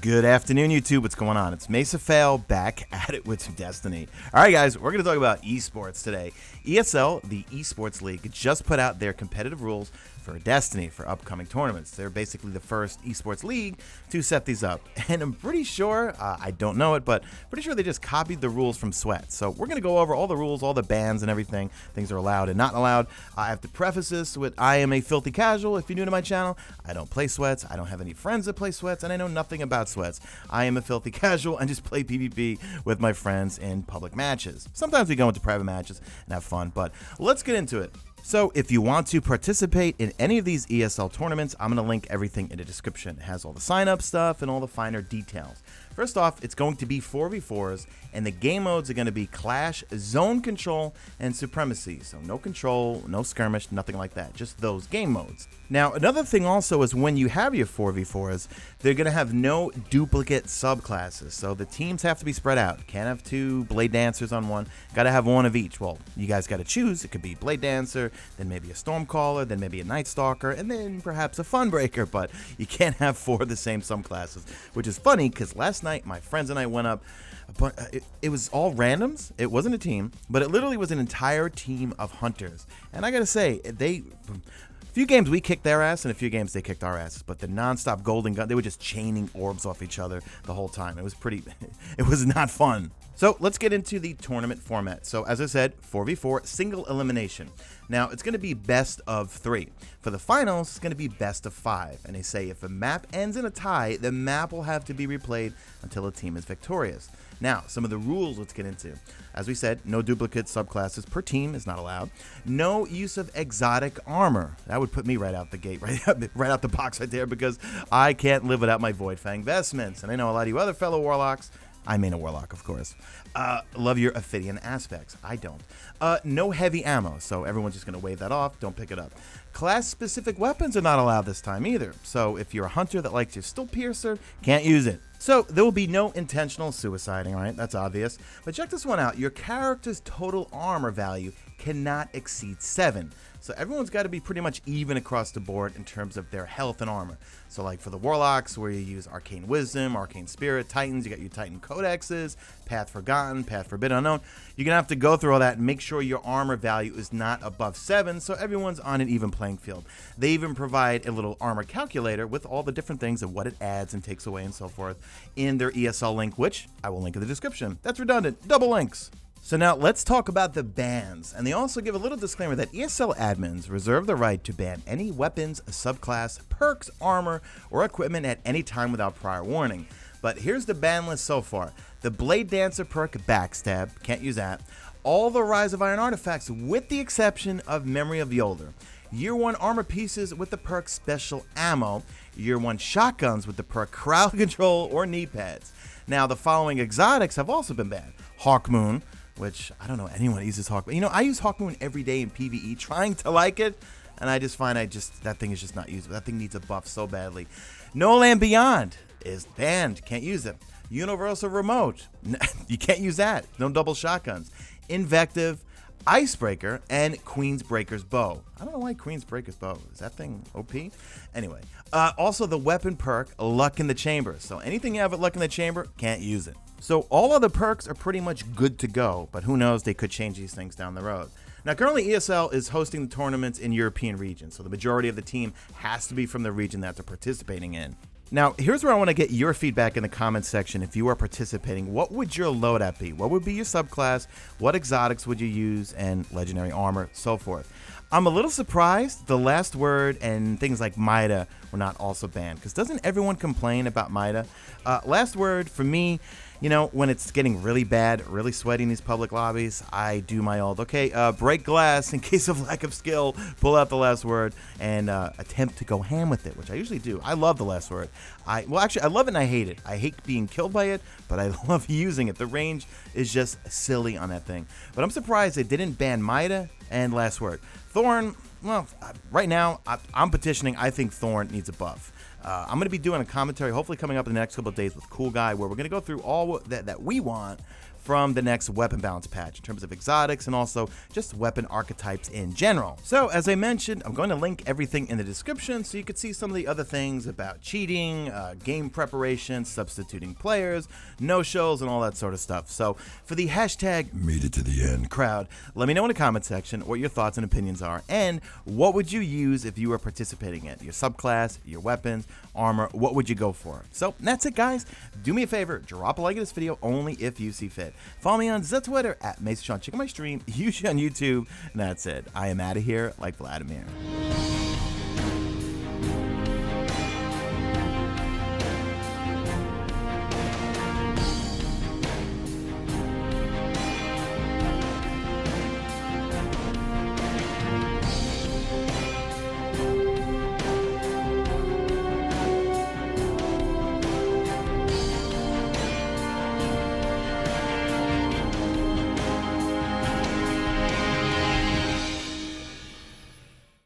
Good afternoon, YouTube. What's going on? It's Mesa Sean back at it with some Destiny. All right, guys, we're going to talk about esports today. ESL, the eSports League, just put out their competitive rules for Destiny for upcoming tournaments. They're basically the first esports league to set these up. And I'm pretty sure, I don't know it, but pretty sure they just copied the rules from Sweat. So we're going to go over all the rules, all the bans and everything, things are allowed and not allowed. I have to preface this with I am a filthy casual. If you're new to my channel, I don't play Sweats. I don't have any friends that play Sweats, and I know nothing about Sweats. I am a filthy casual and just play PvP with my friends in public matches. Sometimes we go into private matches and have fun, but let's get into it. So if you want to participate in any of these ESL tournaments, I'm going to link everything in the description. It has all the sign-up stuff and all the finer details. First off, it's going to be 4v4s, and the game modes are going to be Clash, Zone Control, and Supremacy. So no control, no skirmish, nothing like that, just those game modes. Now, another thing also is when you have your 4v4s, they're going to have no duplicate subclasses. So the teams have to be spread out. Can't have two Blade Dancers on one. Got to have one of each. Well, you guys got to choose. It could be Blade Dancer, then maybe a Stormcaller, then maybe a Night Stalker, and then perhaps a Funbreaker. But you can't have four of the same subclasses, which is funny because last night my friends and I went up, but it was all randoms. It wasn't a team, but it literally was an entire team of hunters. And I gotta say, a few games we kicked their ass, and a few games they kicked our asses. But the non-stop golden gun, they were just chaining orbs off each other the whole time. It was it was not fun. So let's get into the tournament format. So as I said, 4v4, single elimination. Now it's going to be best of 3. For the finals, it's going to be best of 5. And they say if a map ends in a tie, the map will have to be replayed until a team is victorious. Now, some of the rules let's get into. As we said, no duplicate subclasses per team is not allowed. No use of exotic armor. That would put me right out the gate, right out the box right there, because I can't live without my Void Fang vestments. And I know a lot of you other fellow warlocks, I mean a warlock, of course, love your Ophidian aspects. I don't. No heavy ammo, so everyone's just going to wave that off. Don't pick it up. Class-specific weapons are not allowed this time either. So if you're a hunter that likes your Still Piercer, can't use it. So there will be no intentional suiciding, right? That's obvious. But check this one out. Your character's total armor value cannot exceed 7. So everyone's got to be pretty much even across the board in terms of their health and armor. So like for the Warlocks, where you use Arcane Wisdom, Arcane Spirit, Titans, you got your Titan Codexes, Path Forgotten, Path Forbidden Unknown. You're going to have to go through all that and make sure your armor value is not above 7, so everyone's on an even playing field. They even provide a little armor calculator with all the different things of what it adds and takes away and so forth in their ESL link, which I will link in the description. That's redundant. Double links. So now let's talk about the bans, and they also give a little disclaimer that ESL admins reserve the right to ban any weapons, subclass, perks, armor, or equipment at any time without prior warning. But here's the ban list so far. The Blade Dancer perk Backstab, can't use that. All the Rise of Iron artifacts with the exception of Memory of Yolder. Year 1 armor pieces with the perk Special Ammo. Year 1 shotguns with the perk Crowd Control or Knee Pads. Now the following exotics have also been banned. Hawkmoon, which I don't know anyone uses Hawkmoon. You know, I use Hawkmoon every day in PvE trying to like it, and I just find that thing is just not usable. That thing needs a buff so badly. No Land Beyond is banned. Can't use it. Universal Remote. You can't use that. No double shotguns. Invective, Icebreaker, and Queen's Breaker's Bow. I don't know why Queen's Breaker's Bow. Is that thing OP? Anyway. Also the weapon perk, Luck in the Chamber. So anything you have at Luck in the Chamber, can't use it. So all other perks are pretty much good to go, but who knows, they could change these things down the road. Now currently ESL is hosting the tournaments in European regions, so the majority of the team has to be from the region that they're participating in. Now here's where I want to get your feedback in the comments section. If you are participating, what would your loadout be? What would be your subclass? What exotics would you use? And legendary armor, so forth. I'm a little surprised the Last Word and things like Mida were not also banned, because doesn't everyone complain about Mida? Last Word, for me, you know, when it's getting really bad, really sweaty in these public lobbies, I do my old, okay, break glass in case of lack of skill, pull out the Last Word, and attempt to go ham with it, which I usually do. I love the Last Word. Well, actually, I love it and I hate it. I hate being killed by it, but I love using it. The range is just silly on that thing. But I'm surprised they didn't ban Mida and Last Word. Thorn, well, right now, I'm petitioning. I think Thorn needs a buff. I'm going to be doing a commentary, hopefully coming up in the next couple of days with Cool Guy, where we're going to go through all that we want from the next weapon balance patch in terms of exotics and also just weapon archetypes in general. So as I mentioned, I'm going to link everything in the description so you can see some of the other things about cheating, game preparation, substituting players, no-shows, and all that sort of stuff. So for the hashtag made it to the end crowd, let me know in the comment section what your thoughts and opinions are, and what would you use if you were participating in your subclass, your weapons, armor, what would you go for? So that's it, guys. Do me a favor, drop a like of this video only if you see fit. Follow me on Twitter at Mesa Sean. Check out my stream, usually on YouTube, and that's it. I am out of here like Vladimir.